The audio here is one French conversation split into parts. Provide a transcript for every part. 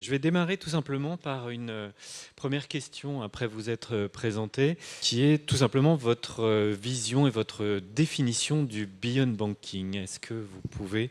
Je vais démarrer tout simplement par une première question après vous être présenté, qui est tout simplement votre vision et votre définition du Beyond Banking. Est-ce que vous pouvez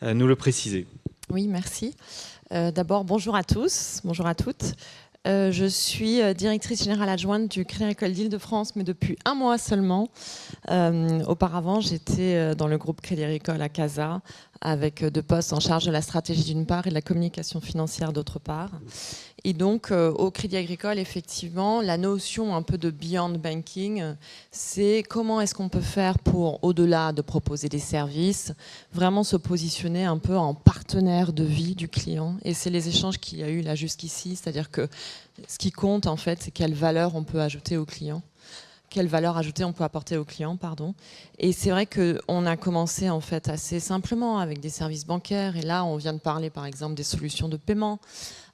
nous le préciser? Oui, merci. D'abord, bonjour à tous, bonjour à toutes. Je suis directrice générale adjointe du Crédit Agricole d'Île-de-France, mais depuis un mois seulement. Auparavant, j'étais dans le groupe Crédit Agricole à Casa, avec deux postes en charge de la stratégie d'une part et de la communication financière d'autre part. Et donc, au Crédit Agricole, effectivement, la notion un peu de beyond banking, c'est comment est-ce qu'on peut faire pour, au-delà de proposer des services, vraiment se positionner un peu en partenaire de vie du client. Et c'est les échanges qu'il y a eu là jusqu'ici, c'est-à-dire que ce qui compte, en fait, c'est quelle valeur on peut ajouter au client. Quelle valeur ajoutée on peut apporter aux clients, pardon. Et c'est vrai qu'on a commencé en fait assez simplement avec des services bancaires. Et là, on vient de parler par exemple des solutions de paiement.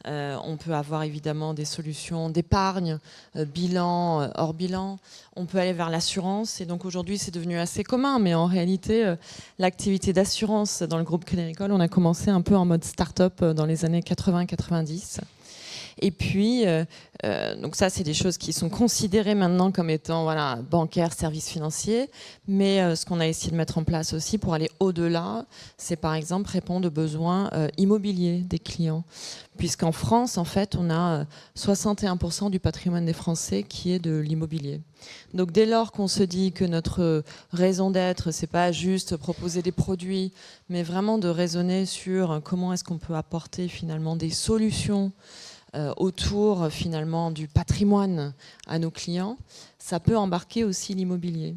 On peut avoir évidemment des solutions d'épargne, bilan, hors bilan. On peut aller vers l'assurance. Et donc aujourd'hui, c'est devenu assez commun. Mais en réalité, l'activité d'assurance dans le groupe Crédit Agricole, on a commencé un peu en mode start-up dans les années 80-90. Et puis, donc ça, c'est des choses qui sont considérées maintenant comme étant voilà, bancaires, services financiers. Mais ce qu'on a essayé de mettre en place aussi pour aller au-delà, c'est par exemple répondre aux besoins immobiliers des clients. Puisqu'en France, en fait, on a 61% du patrimoine des Français qui est de l'immobilier. Donc dès lors qu'on se dit que notre raison d'être, c'est pas juste proposer des produits, mais vraiment de raisonner sur comment est-ce qu'on peut apporter finalement des solutions autour finalement du patrimoine à nos clients, ça peut embarquer aussi l'immobilier.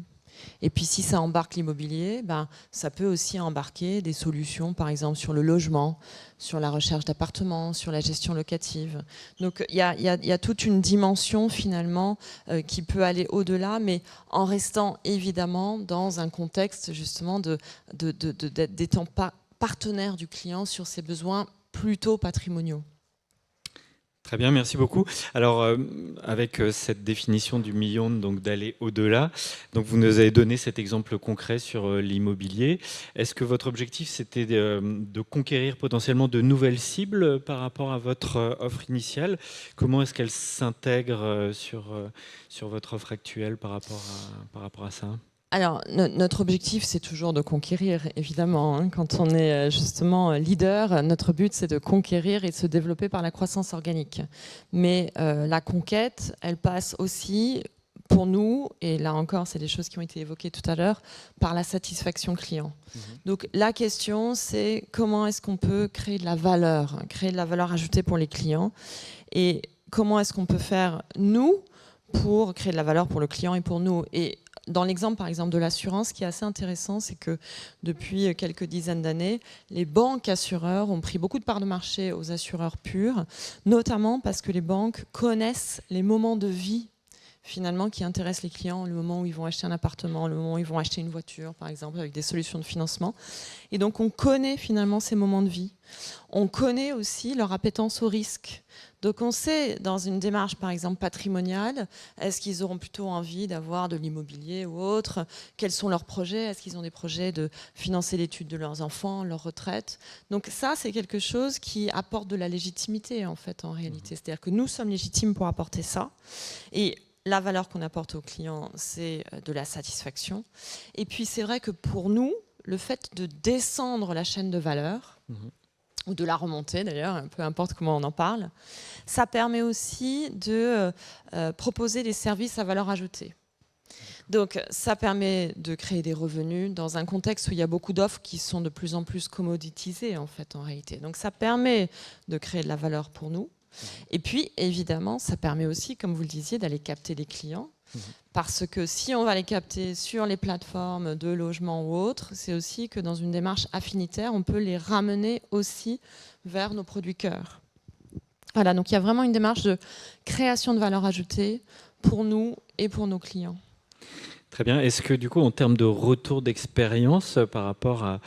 Et puis si ça embarque l'immobilier, ben, ça peut aussi embarquer des solutions, par exemple sur le logement, sur la recherche d'appartements, sur la gestion locative. Donc il y a toute une dimension finalement qui peut aller au-delà, mais en restant évidemment dans un contexte justement d'étant partenaire du client sur ses besoins plutôt patrimoniaux. Très bien, merci beaucoup. Alors, avec cette définition du million, donc d'aller au-delà, donc vous nous avez donné cet exemple concret sur l'immobilier. Est-ce que votre objectif, c'était de conquérir potentiellement de nouvelles cibles par rapport à votre offre initiale? Comment est-ce qu'elle s'intègre sur votre offre actuelle par rapport à ça? Alors, notre objectif, c'est toujours de conquérir, évidemment. Hein. Quand on est justement leader, notre but, c'est de conquérir et de se développer par la croissance organique. Mais la conquête, elle passe aussi, pour nous, et là encore, c'est des choses qui ont été évoquées tout à l'heure, par la satisfaction client. Donc, la question, c'est comment est-ce qu'on peut créer de la valeur ajoutée pour les clients, et comment est-ce qu'on peut faire, nous, pour créer de la valeur pour le client et pour nous. Et dans l'exemple, par exemple, de l'assurance, ce qui est assez intéressant, c'est que depuis quelques dizaines d'années, les banques assureurs ont pris beaucoup de parts de marché aux assureurs purs, notamment parce que les banques connaissent les moments de vie finalement qui intéressent les clients, le moment où ils vont acheter un appartement, le moment où ils vont acheter une voiture, par exemple, avec des solutions de financement. Et donc, on connaît finalement ces moments de vie. On connaît aussi leur appétence au risque. Donc on sait, dans une démarche par exemple patrimoniale, est-ce qu'ils auront plutôt envie d'avoir de l'immobilier ou autre? Quels sont leurs projets? Est-ce qu'ils ont des projets de financer l'étude de leurs enfants, leur retraite? Donc ça, c'est quelque chose qui apporte de la légitimité en fait en réalité. C'est-à-dire que nous sommes légitimes pour apporter ça. Et la valeur qu'on apporte aux clients, c'est de la satisfaction. Et puis c'est vrai que pour nous, le fait de descendre la chaîne de valeur, ou de la remonter d'ailleurs, peu importe comment on en parle, ça permet aussi de proposer des services à valeur ajoutée. Donc ça permet de créer des revenus dans un contexte où il y a beaucoup d'offres qui sont de plus en plus commoditisées en fait en réalité. Donc ça permet de créer de la valeur pour nous. Et puis évidemment, ça permet aussi, comme vous le disiez, d'aller capter des clients. Parce que si on va les capter sur les plateformes de logement ou autres, c'est aussi que dans une démarche affinitaire, on peut les ramener aussi vers nos produits cœurs. Voilà, donc il y a vraiment une démarche de création de valeur ajoutée pour nous et pour nos clients. Très bien. Est-ce que du coup, en termes de retour d'expérience par rapport à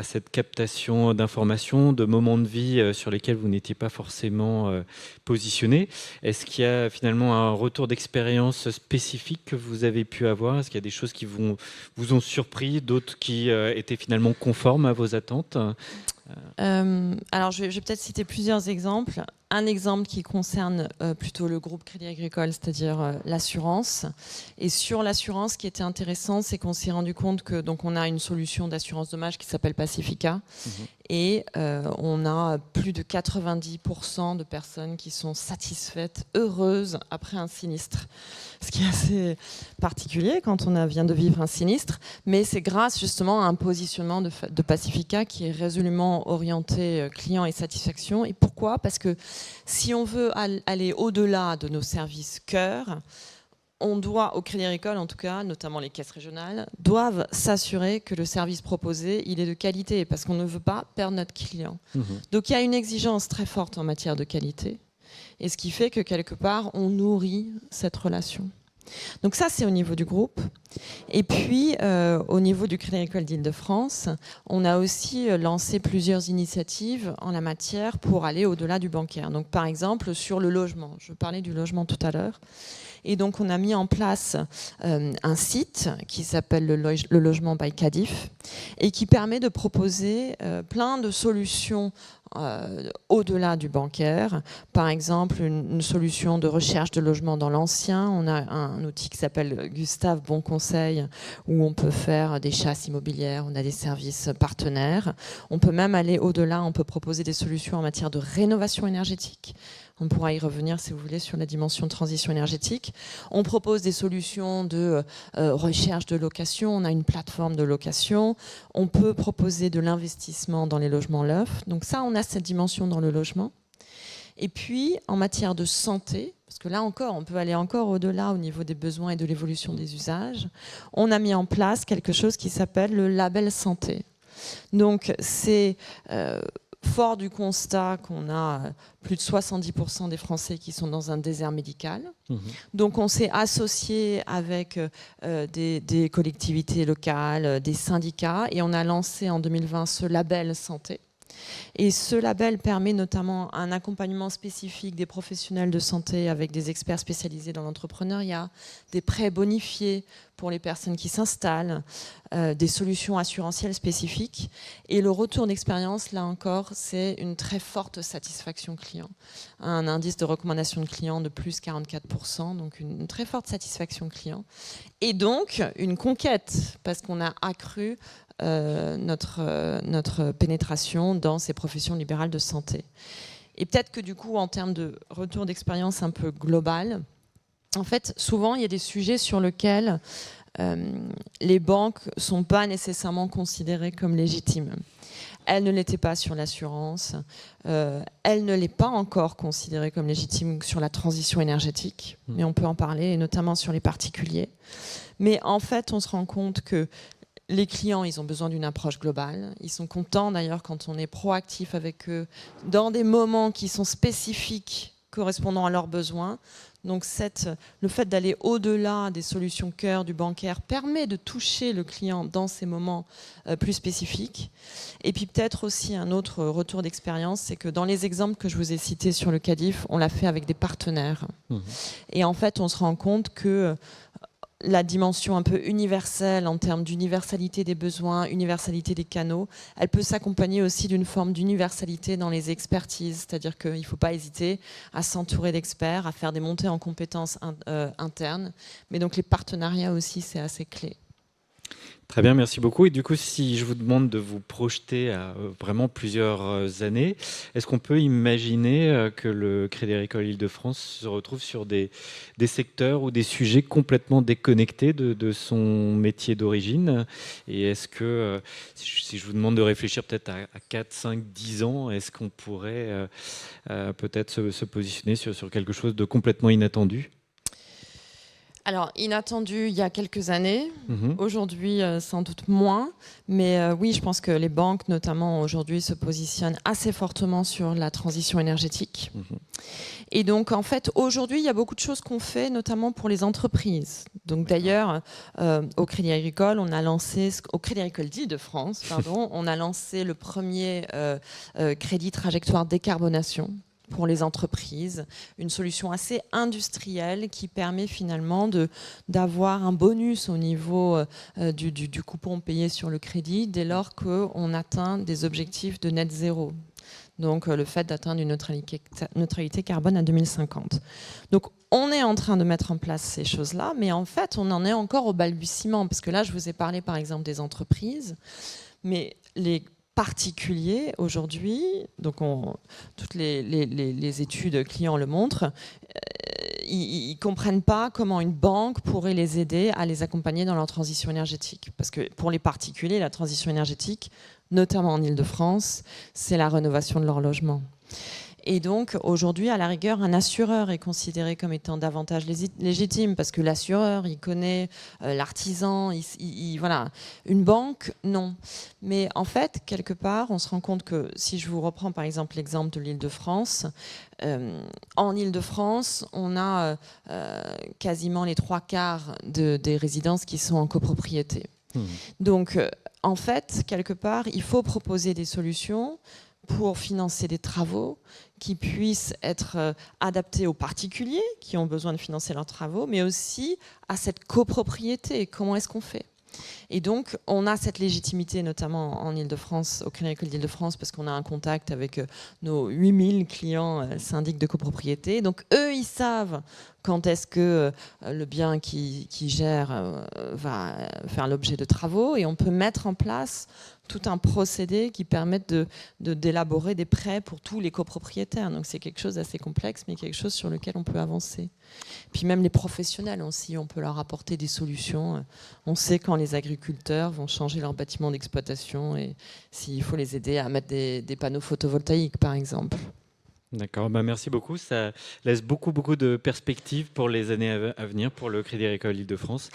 cette captation d'informations, de moments de vie sur lesquels vous n'étiez pas forcément positionné, est-ce qu'il y a finalement un retour d'expérience spécifique que vous avez pu avoir? Est-ce qu'il y a des choses qui vous ont surpris, d'autres qui étaient finalement conformes à vos attentes? Alors, je vais peut-être citer plusieurs exemples. Un exemple qui concerne plutôt le groupe Crédit Agricole, c'est-à-dire l'assurance. Et sur l'assurance, ce qui était intéressant, c'est qu'on s'est rendu compte que donc on a une solution d'assurance dommage qui s'appelle Pacifica, et on a plus de 90% de personnes qui sont satisfaites, heureuses après un sinistre. Ce qui est assez particulier quand on vient de vivre un sinistre, mais c'est grâce justement à un positionnement de Pacifica qui est résolument orienté client et satisfaction. Et pourquoi ? Parce que si on veut aller au-delà de nos services cœur, on doit, au Crédit Agricole en tout cas, notamment les caisses régionales, doivent s'assurer que le service proposé, il est de qualité, parce qu'on ne veut pas perdre notre client. Donc il y a une exigence très forte en matière de qualité, et ce qui fait que quelque part, on nourrit cette relation. Donc ça, c'est au niveau du groupe. Et puis, au niveau du Crédit Agricole d'Île-de-France, on a aussi lancé plusieurs initiatives en la matière pour aller au-delà du bancaire. Donc, par exemple, sur le logement. Je parlais du logement tout à l'heure. Et donc, on a mis en place un site qui s'appelle le Logement by Cadif et qui permet de proposer plein de solutions au-delà du bancaire. Par exemple, une solution de recherche de logement dans l'ancien. On a un outil qui s'appelle Gustave Bon Conseil, où on peut faire des chasses immobilières, on a des services partenaires. On peut même aller au-delà, on peut proposer des solutions en matière de rénovation énergétique. On pourra y revenir, si vous voulez, sur la dimension de transition énergétique. On propose des solutions de recherche de location. On a une plateforme de location. On peut proposer de l'investissement dans les logements neufs. Donc ça, on a cette dimension dans le logement. Et puis, en matière de santé, parce que là encore, on peut aller encore au-delà au niveau des besoins et de l'évolution des usages, on a mis en place quelque chose qui s'appelle le label santé. Donc, c'est fort du constat qu'on a plus de 70% des Français qui sont dans un désert médical. Donc on s'est associé avec des collectivités locales, des syndicats, et on a lancé en 2020 ce label santé. Et ce label permet notamment un accompagnement spécifique des professionnels de santé avec des experts spécialisés dans l'entrepreneuriat, des prêts bonifiés pour les personnes qui s'installent, des solutions assurantielles spécifiques. Et le retour d'expérience, là encore, c'est une très forte satisfaction client. Un indice de recommandation de client de plus 44%, donc une très forte satisfaction client. Et donc, une conquête, parce qu'on a accru notre pénétration dans ces professions libérales de santé. Et peut-être que du coup, en termes de retour d'expérience un peu global, en fait, souvent, il y a des sujets sur lesquels les banques ne sont pas nécessairement considérées comme légitimes. Elle ne l'était pas sur l'assurance, elle ne l'est pas encore considérée comme légitime sur la transition énergétique, mais on peut en parler, et notamment sur les particuliers. Mais en fait, on se rend compte que les clients, ils ont besoin d'une approche globale. Ils sont contents d'ailleurs quand on est proactif avec eux dans des moments qui sont spécifiques correspondant à leurs besoins. Donc le fait d'aller au-delà des solutions cœur du bancaire permet de toucher le client dans ces moments plus spécifiques. Et puis peut-être aussi un autre retour d'expérience, c'est que dans les exemples que je vous ai cités sur le CADIF, on l'a fait avec des partenaires. Et en fait, on se rend compte que la dimension un peu universelle en termes d'universalité des besoins, universalité des canaux, elle peut s'accompagner aussi d'une forme d'universalité dans les expertises, c'est-à-dire qu'il ne faut pas hésiter à s'entourer d'experts, à faire des montées en compétences internes, mais donc les partenariats aussi, c'est assez clé. Très bien, merci beaucoup. Et du coup, si je vous demande de vous projeter à vraiment plusieurs années, est-ce qu'on peut imaginer que le Crédit Agricole Île-de-France se retrouve sur des secteurs ou des sujets complètement déconnectés de son métier d'origine? Et est-ce que, si je vous demande de réfléchir peut-être à 4, 5, 10 ans, est-ce qu'on pourrait peut-être se positionner sur quelque chose de complètement inattendu? Alors, inattendu il y a quelques années, aujourd'hui sans doute moins, mais oui, je pense que les banques notamment aujourd'hui se positionnent assez fortement sur la transition énergétique. Et donc en fait, aujourd'hui, il y a beaucoup de choses qu'on fait, notamment pour les entreprises. Donc d'ailleurs, au Crédit Agricole, on a lancé, au Crédit Agricole d'Île-de-France, pardon, on a lancé le premier crédit trajectoire décarbonation. pour les entreprises, une solution assez industrielle qui permet finalement d'avoir un bonus au niveau du coupon payé sur le crédit dès lors qu'on atteint des objectifs de net zéro. Donc le fait d'atteindre une neutralité carbone à 2050. Donc on est en train de mettre en place ces choses-là, mais en fait on en est encore au balbutiement, parce que là je vous ai parlé par exemple des entreprises, mais les particuliers aujourd'hui, donc toutes les études clients le montrent, ils ne comprennent pas comment une banque pourrait les aider à les accompagner dans leur transition énergétique. Parce que pour les particuliers, la transition énergétique, notamment en Île-de-France, c'est la rénovation de leur logement. Et donc, aujourd'hui, à la rigueur, un assureur est considéré comme étant davantage légitime parce que l'assureur, il connaît l'artisan, voilà. Une banque, non. Mais en fait, quelque part, on se rend compte que, si je vous reprends par exemple l'exemple de l'Île-de-France, en Île-de-France, on a quasiment les 3/4 des résidences qui sont en copropriété. Donc, en fait, quelque part, il faut proposer des solutions pour financer des travaux qui puissent être adaptés aux particuliers qui ont besoin de financer leurs travaux, mais aussi à cette copropriété. Comment est-ce qu'on fait ? Et donc, on a cette légitimité, notamment en Île-de-France, au Crédit Agricole d'Île-de-France, parce qu'on a un contact avec nos 8000 clients syndics de copropriété. Donc, eux, ils savent quand est-ce que le bien qu'ils gèrent va faire l'objet de travaux. Et on peut mettre en place tout un procédé qui permette d'élaborer des prêts pour tous les copropriétaires. Donc, c'est quelque chose d'assez complexe, mais quelque chose sur lequel on peut avancer. Puis même les professionnels aussi, on peut leur apporter des solutions. On sait quand les agriculteurs vont changer leur bâtiment d'exploitation et s'il faut les aider à mettre des panneaux photovoltaïques, par exemple. D'accord, merci beaucoup. Ça laisse beaucoup de perspectives pour les années à venir pour le Crédit Agricole Île-de-France.